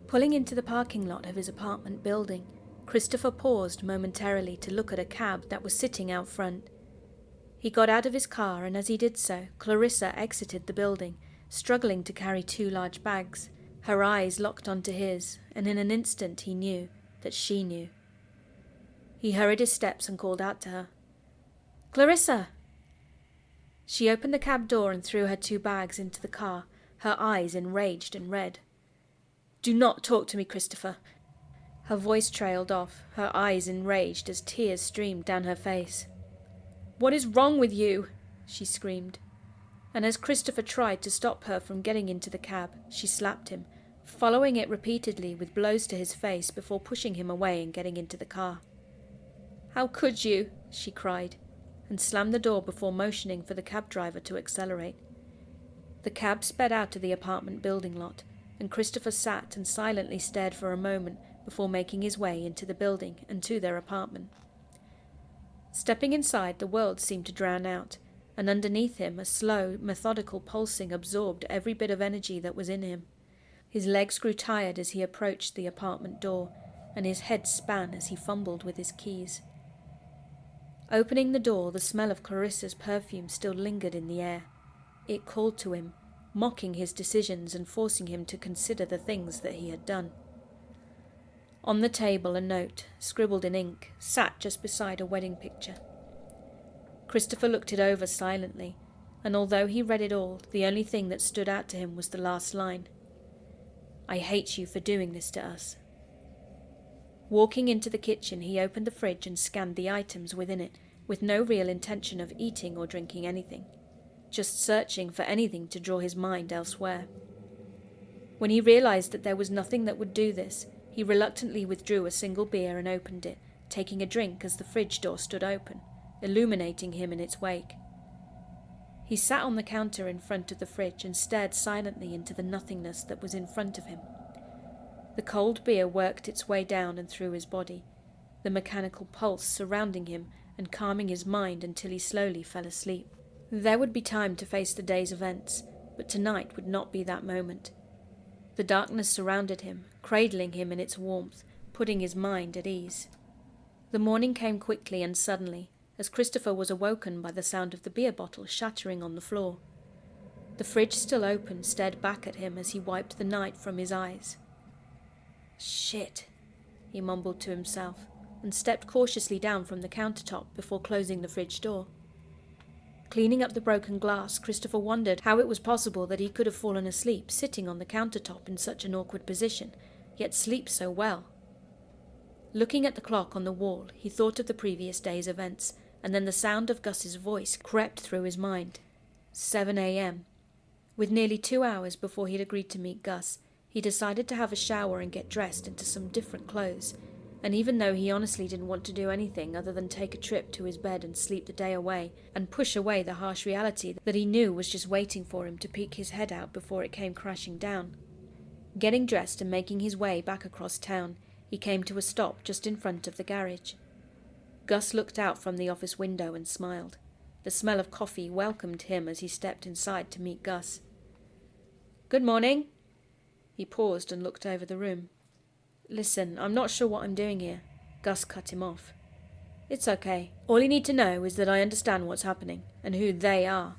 Pulling into the parking lot of his apartment building, Christopher paused momentarily to look at a cab that was sitting out front. He got out of his car, and as he did so, Clarissa exited the building, struggling to carry 2 large bags. Her eyes locked onto his, and in an instant he knew that she knew. He hurried his steps and called out to her. "Clarissa!" She opened the cab door and threw her 2 bags into the car, her eyes enraged and red. "Do not talk to me, Christopher." Her voice trailed off, her eyes enraged as tears streamed down her face. "What is wrong with you?" she screamed. And as Christopher tried to stop her from getting into the cab, she slapped him, following it repeatedly with blows to his face before pushing him away and getting into the car. "How could you?" she cried, and slammed the door before motioning for the cab driver to accelerate. The cab sped out of the apartment building lot, and Christopher sat and silently stared for a moment before making his way into the building and to their apartment. Stepping inside, the world seemed to drown out, and underneath him a slow, methodical pulsing absorbed every bit of energy that was in him. His legs grew tired as he approached the apartment door, and his head span as he fumbled with his keys. Opening the door, the smell of Clarissa's perfume still lingered in the air. It called to him, mocking his decisions and forcing him to consider the things that he had done. On the table, a note, scribbled in ink, sat just beside a wedding picture. Christopher looked it over silently, and although he read it all, the only thing that stood out to him was the last line. "I hate you for doing this to us." Walking into the kitchen, he opened the fridge and scanned the items within it, with no real intention of eating or drinking anything, just searching for anything to draw his mind elsewhere. When he realized that there was nothing that would do this, he reluctantly withdrew a single beer and opened it, taking a drink as the fridge door stood open, illuminating him in its wake. He sat on the counter in front of the fridge and stared silently into the nothingness that was in front of him. The cold beer worked its way down and through his body, the mechanical pulse surrounding him and calming his mind until he slowly fell asleep. There would be time to face the day's events, but tonight would not be that moment. The darkness surrounded him, cradling him in its warmth, putting his mind at ease. The morning came quickly and suddenly, as Christopher was awoken by the sound of the beer bottle shattering on the floor. The fridge, still open, stared back at him as he wiped the night from his eyes. "Shit," he mumbled to himself, and stepped cautiously down from the countertop before closing the fridge door. Cleaning up the broken glass, Christopher wondered how it was possible that he could have fallen asleep sitting on the countertop in such an awkward position, yet sleep so well. Looking at the clock on the wall, he thought of the previous day's events, and then the sound of Gus's voice crept through his mind. 7 a.m. With nearly 2 hours before he'd agreed to meet Gus, he decided to have a shower and get dressed into some different clothes, and even though he honestly didn't want to do anything other than take a trip to his bed and sleep the day away, and push away the harsh reality that he knew was just waiting for him to peek his head out before it came crashing down. Getting dressed and making his way back across town, he came to a stop just in front of the garage. Gus looked out from the office window and smiled. The smell of coffee welcomed him as he stepped inside to meet Gus. "Good morning." He paused and looked over the room. "Listen, I'm not sure what I'm doing here." Gus cut him off. "It's okay. All you need to know is that I understand what's happening, and who they are."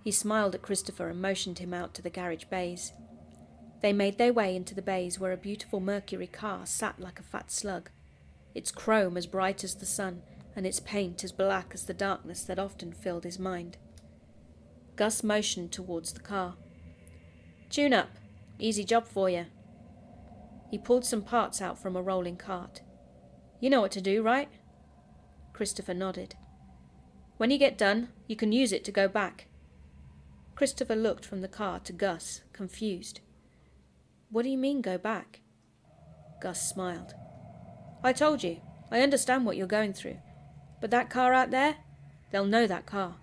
He smiled at Christopher and motioned him out to the garage bays. They made their way into the bays where a beautiful Mercury car sat like a fat slug, its chrome as bright as the sun, and its paint as black as the darkness that often filled his mind. Gus motioned towards the car. "Tune up. Easy job for you." He pulled some parts out from a rolling cart. "You know what to do, right?" Christopher nodded. "When you get done, you can use it to go back." Christopher looked from the car to Gus, confused. "What do you mean, go back?" Gus smiled. "I told you, I understand what you're going through. But that car out there, they'll know that car.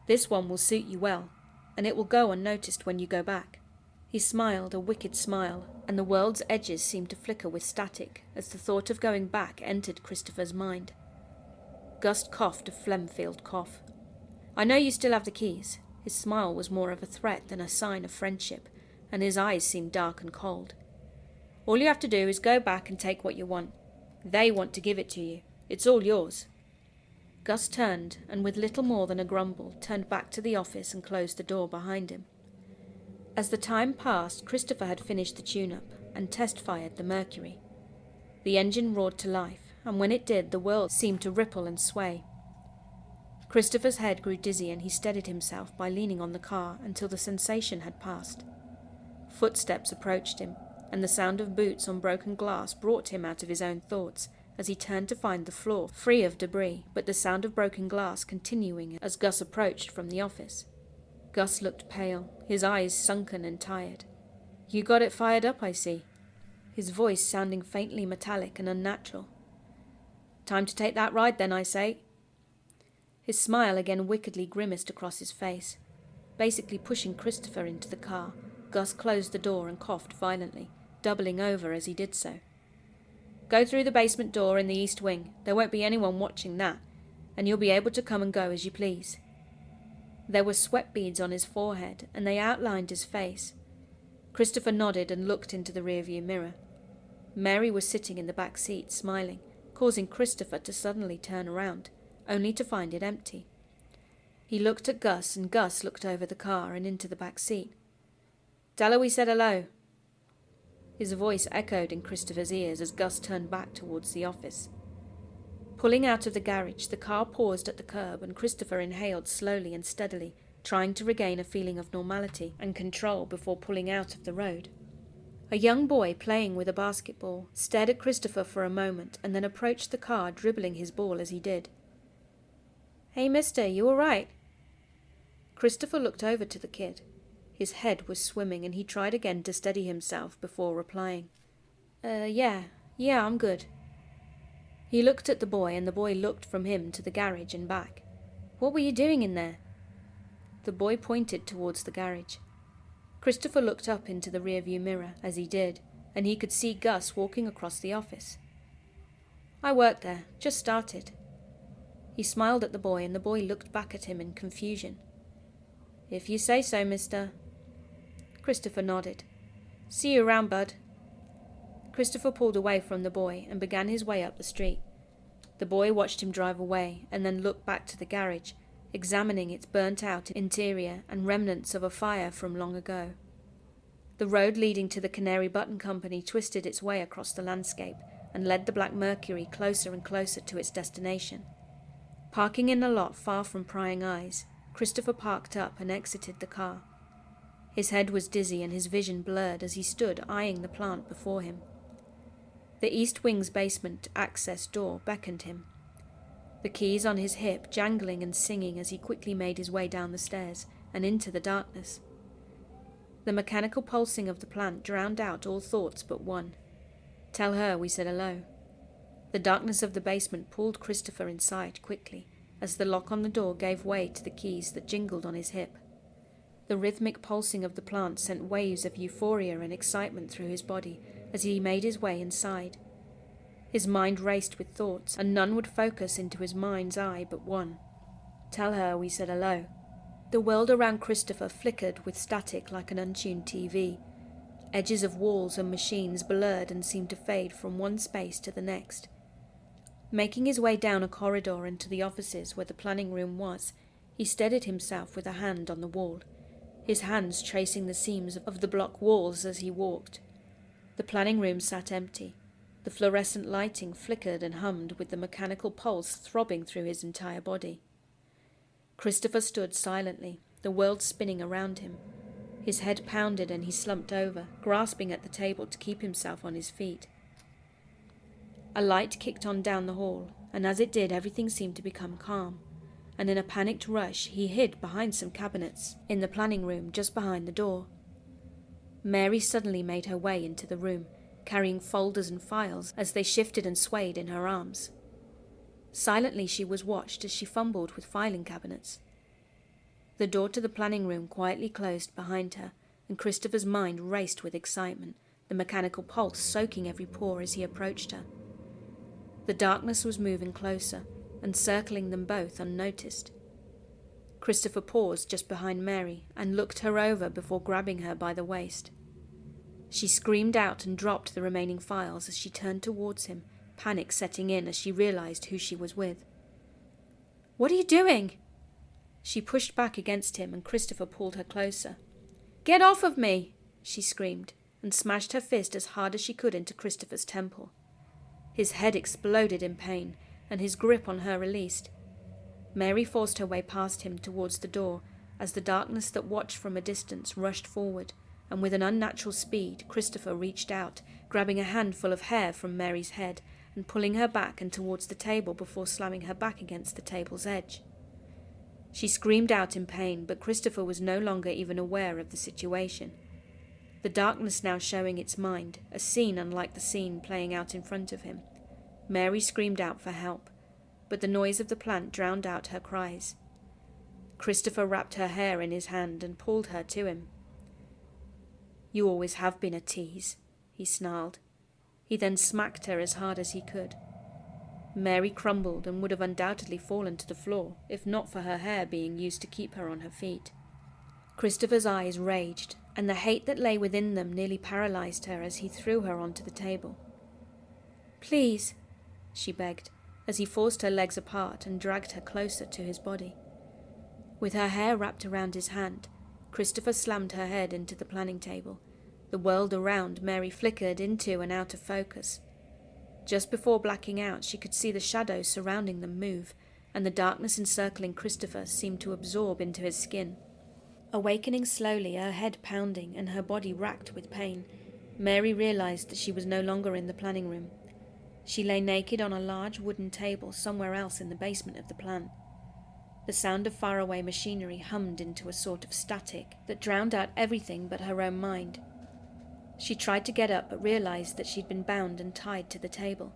This one will suit you well, and it will go unnoticed when you go back." He smiled a wicked smile, and the world's edges seemed to flicker with static as the thought of going back entered Christopher's mind. Gus coughed a phlegm-filled cough. "I know you still have the keys." His smile was more of a threat than a sign of friendship, and his eyes seemed dark and cold. All you have to do is go back and take what you want. They want to give it to you. It's all yours." Gus turned, and with little more than a grumble, turned back to the office and closed the door behind him. As the time passed, Christopher had finished the tune-up and test-fired the Mercury. The engine roared to life, and when it did, the world seemed to ripple and sway. Christopher's head grew dizzy, and he steadied himself by leaning on the car until the sensation had passed. Footsteps approached him, and the sound of boots on broken glass brought him out of his own thoughts as he turned to find the floor free of debris, but the sound of broken glass continuing as Gus approached from the office. Gus looked pale, his eyes sunken and tired. "You got it fired up, I see," his voice sounding faintly metallic and unnatural. "Time to take that ride then, I say." His smile again wickedly grimaced across his face. Basically pushing Christopher into the car, Gus closed the door and coughed violently, doubling over as he did so. "Go through the basement door in the east wing. There won't be anyone watching that, and you'll be able to come and go as you please." There were sweat beads on his forehead, and they outlined his face. Christopher nodded and looked into the rearview mirror. Mary was sitting in the back seat, smiling, causing Christopher to suddenly turn around, only to find it empty. He looked at Gus, and Gus looked over the car and into the back seat. "Tell her we said hello." His voice echoed in Christopher's ears as Gus turned back towards the office. Pulling out of the garage, the car paused at the curb, and Christopher inhaled slowly and steadily, trying to regain a feeling of normality and control before pulling out of the road. A young boy playing with a basketball stared at Christopher for a moment and then approached the car, dribbling his ball as he did. "Hey, mister, you all right?" Christopher looked over to the kid. His head was swimming, and he tried again to steady himself before replying. Yeah, I'm good." He looked at the boy, and the boy looked from him to the garage and back. "What were you doing in there?" The boy pointed towards the garage. Christopher looked up into the rearview mirror as he did, and he could see Gus walking across the office. "I work there, just started." He smiled at the boy, and the boy looked back at him in confusion. "If you say so, mister." Christopher nodded. "See you around, bud." Christopher pulled away from the boy and began his way up the street. The boy watched him drive away and then looked back to the garage, examining its burnt-out interior and remnants of a fire from long ago. The road leading to the Canary Button Company twisted its way across the landscape and led the Black Mercury closer and closer to its destination. Parking in a lot far from prying eyes, Christopher parked up and exited the car. His head was dizzy and his vision blurred as he stood eyeing the plant before him. The East Wing's basement access door beckoned him, the keys on his hip jangling and singing as he quickly made his way down the stairs and into the darkness. The mechanical pulsing of the plant drowned out all thoughts but one. Tell her we said hello. The darkness of the basement pulled Christopher inside quickly as the lock on the door gave way to the keys that jingled on his hip. The rhythmic pulsing of the plant sent waves of euphoria and excitement through his body as he made his way inside. His mind raced with thoughts, and none would focus into his mind's eye but one. Tell her we said hello. The world around Christopher flickered with static like an untuned TV. Edges of walls and machines blurred and seemed to fade from one space to the next. Making his way down a corridor into the offices where the planning room was, he steadied himself with a hand on the wall, his hands tracing the seams of the block walls as he walked. The planning room sat empty. The fluorescent lighting flickered and hummed with the mechanical pulse throbbing through his entire body. Christopher stood silently, the world spinning around him. His head pounded and he slumped over, grasping at the table to keep himself on his feet. A light kicked on down the hall, and as it did everything seemed to become calm, and in a panicked rush he hid behind some cabinets in the planning room just behind the door. Mary suddenly made her way into the room, carrying folders and files as they shifted and swayed in her arms. Silently she was watched as she fumbled with filing cabinets. The door to the planning room quietly closed behind her, and Christopher's mind raced with excitement, the mechanical pulse soaking every pore as he approached her. The darkness was moving closer, and circling them both unnoticed. Christopher paused just behind Mary and looked her over before grabbing her by the waist. She screamed out and dropped the remaining files as she turned towards him, panic setting in as she realized who she was with. "What are you doing?" She pushed back against him and Christopher pulled her closer. "Get off of me!" she screamed and smashed her fist as hard as she could into Christopher's temple. His head exploded in pain and his grip on her released. Mary forced her way past him towards the door as the darkness that watched from a distance rushed forward, and with an unnatural speed Christopher reached out, grabbing a handful of hair from Mary's head and pulling her back and towards the table before slamming her back against the table's edge. She screamed out in pain, but Christopher was no longer even aware of the situation. The darkness now showing its mind, a scene unlike the scene playing out in front of him. Mary screamed out for help, but the noise of the plant drowned out her cries. Christopher wrapped her hair in his hand and pulled her to him. "You always have been a tease," he snarled. He then smacked her as hard as he could. Mary crumbled and would have undoubtedly fallen to the floor, if not for her hair being used to keep her on her feet. Christopher's eyes raged, and the hate that lay within them nearly paralyzed her as he threw her onto the table. "Please," she begged, as he forced her legs apart and dragged her closer to his body. With her hair wrapped around his hand, Christopher slammed her head into the planning table. The world around Mary flickered into and out of focus. Just before blacking out, she could see the shadows surrounding them move, and the darkness encircling Christopher seemed to absorb into his skin. Awakening slowly, her head pounding and her body racked with pain, Mary realized that she was no longer in the planning room. She lay naked on a large wooden table somewhere else in the basement of the plant. The sound of faraway machinery hummed into a sort of static that drowned out everything but her own mind. She tried to get up but realized that she'd been bound and tied to the table.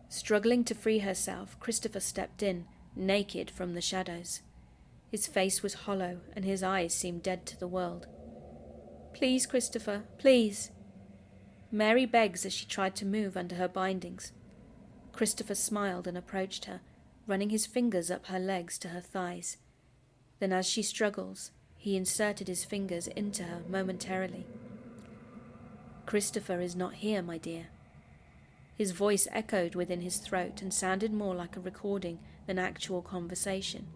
Struggling to free herself, Christopher stepped in, naked from the shadows. His face was hollow and his eyes seemed dead to the world. "Please, Christopher, please." Mary begged as she tried to move under her bindings. Christopher smiled and approached her, running his fingers up her legs to her thighs. Then as she struggles, he inserted his fingers into her momentarily. "Christopher is not here, my dear." His voice echoed within his throat and sounded more like a recording than actual conversation.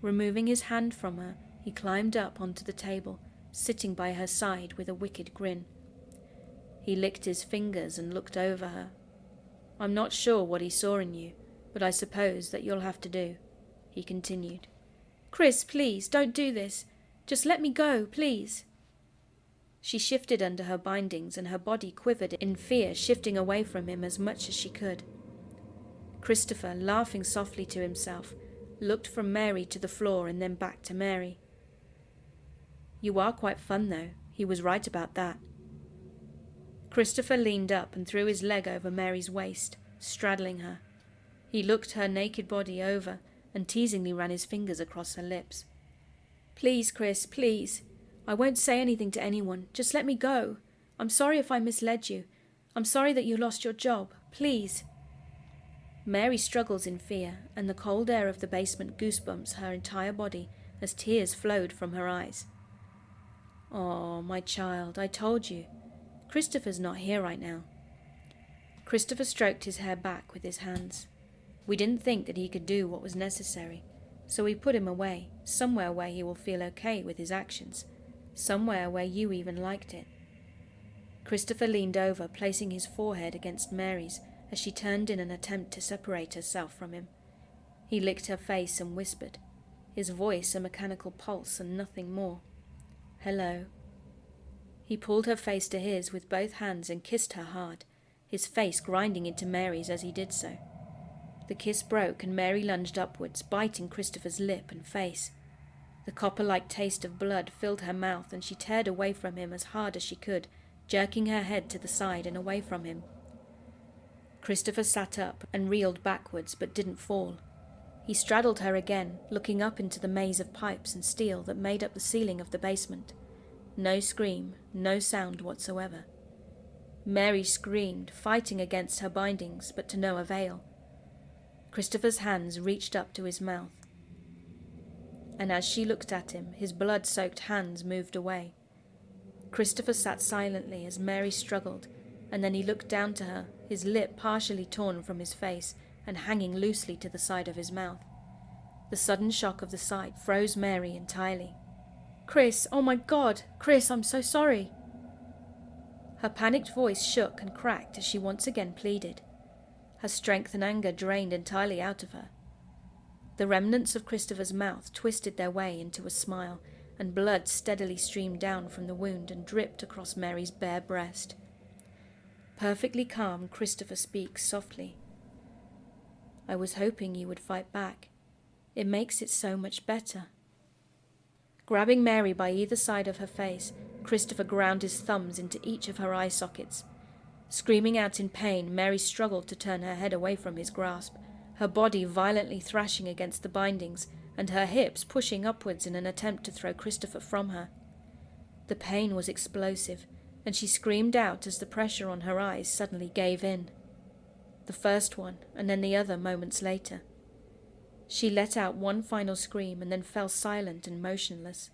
Removing his hand from her, he climbed up onto the table, sitting by her side with a wicked grin. He licked his fingers and looked over her. "I'm not sure what he saw in you, but I suppose that you'll have to do," he continued. "Chris, please, don't do this. Just let me go, please." She shifted under her bindings and her body quivered in fear, shifting away from him as much as she could. Christopher, laughing softly to himself, looked from Mary to the floor and then back to Mary. "You are quite fun, though. He was right about that." Christopher leaned up and threw his leg over Mary's waist, straddling her. He looked her naked body over and teasingly ran his fingers across her lips. "Please, Chris, please. I won't say anything to anyone. Just let me go. I'm sorry if I misled you. I'm sorry that you lost your job. Please." Mary struggles in fear, and the cold air of the basement goosebumps her entire body as tears flowed from her eyes. "Oh, my child, I told you. Christopher's not here right now." Christopher stroked his hair back with his hands. "We didn't think that he could do what was necessary, so we put him away, somewhere where he will feel okay with his actions, somewhere where you even liked it." Christopher leaned over, placing his forehead against Mary's as she turned in an attempt to separate herself from him. He licked her face and whispered, his voice a mechanical pulse and nothing more. "Hello." He pulled her face to his with both hands and kissed her hard, his face grinding into Mary's as he did so. The kiss broke and Mary lunged upwards, biting Christopher's lip and face. The copper-like taste of blood filled her mouth and she teared away from him as hard as she could, jerking her head to the side and away from him. Christopher sat up and reeled backwards but didn't fall. He straddled her again, looking up into the maze of pipes and steel that made up the ceiling of the basement. No scream, no sound whatsoever. Mary screamed, fighting against her bindings, but to no avail. Christopher's hands reached up to his mouth, and as she looked at him, his blood-soaked hands moved away. Christopher sat silently as Mary struggled, and then he looked down to her, his lip partially torn from his face and hanging loosely to the side of his mouth. The sudden shock of the sight froze Mary entirely. "Chris, oh my God! Chris, I'm so sorry!" Her panicked voice shook and cracked as she once again pleaded. Her strength and anger drained entirely out of her. The remnants of Christopher's mouth twisted their way into a smile, and blood steadily streamed down from the wound and dripped across Mary's bare breast. Perfectly calm, Christopher speaks softly. "I was hoping you would fight back. It makes it so much better." Grabbing Mary by either side of her face, Christopher ground his thumbs into each of her eye sockets. Screaming out in pain, Mary struggled to turn her head away from his grasp, her body violently thrashing against the bindings and her hips pushing upwards in an attempt to throw Christopher from her. The pain was explosive, and she screamed out as the pressure on her eyes suddenly gave in. The first one, and then the other moments later. She let out one final scream and then fell silent and motionless.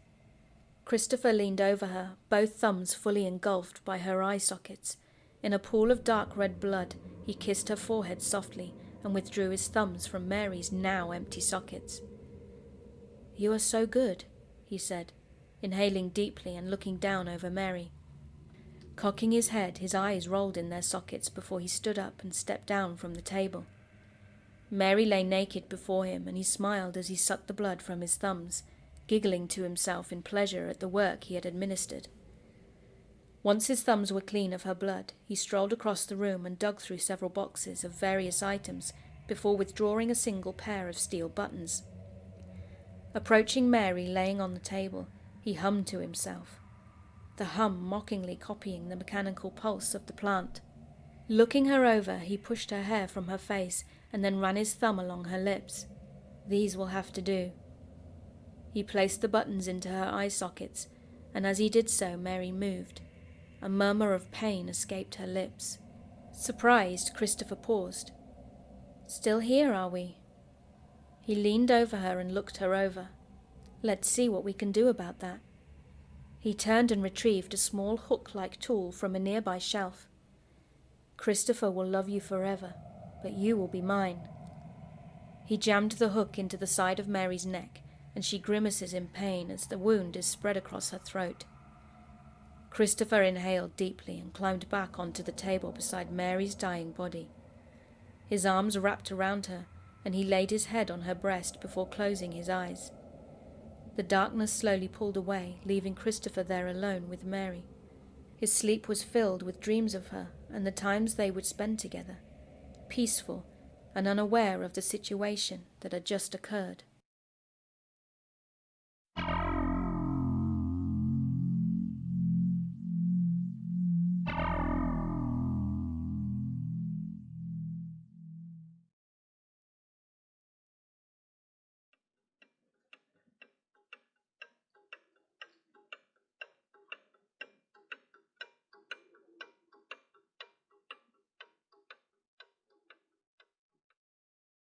Christopher leaned over her, both thumbs fully engulfed by her eye sockets. In a pool of dark red blood, he kissed her forehead softly and withdrew his thumbs from Mary's now empty sockets. "You are so good," he said, inhaling deeply and looking down over Mary. Cocking his head, his eyes rolled in their sockets before he stood up and stepped down from the table. Mary lay naked before him, and he smiled as he sucked the blood from his thumbs, giggling to himself in pleasure at the work he had administered. Once his thumbs were clean of her blood, he strolled across the room and dug through several boxes of various items before withdrawing a single pair of steel buttons. Approaching Mary laying on the table, he hummed to himself, the hum mockingly copying the mechanical pulse of the plant. Looking her over, he pushed her hair from her face and then ran his thumb along her lips. "These will have to do." He placed the buttons into her eye sockets, and as he did so, Mary moved. A murmur of pain escaped her lips. Surprised, Christopher paused. "Still here, are we?" He leaned over her and looked her over. "Let's see what we can do about that." He turned and retrieved a small hook-like tool from a nearby shelf. "Christopher will love you forever, but you will be mine." He jammed the hook into the side of Mary's neck, and she grimaces in pain as the wound is spread across her throat. Christopher inhaled deeply and climbed back onto the table beside Mary's dying body. His arms wrapped around her, and he laid his head on her breast before closing his eyes. The darkness slowly pulled away, leaving Christopher there alone with Mary. His sleep was filled with dreams of her and the times they would spend together, peaceful and unaware of the situation that had just occurred.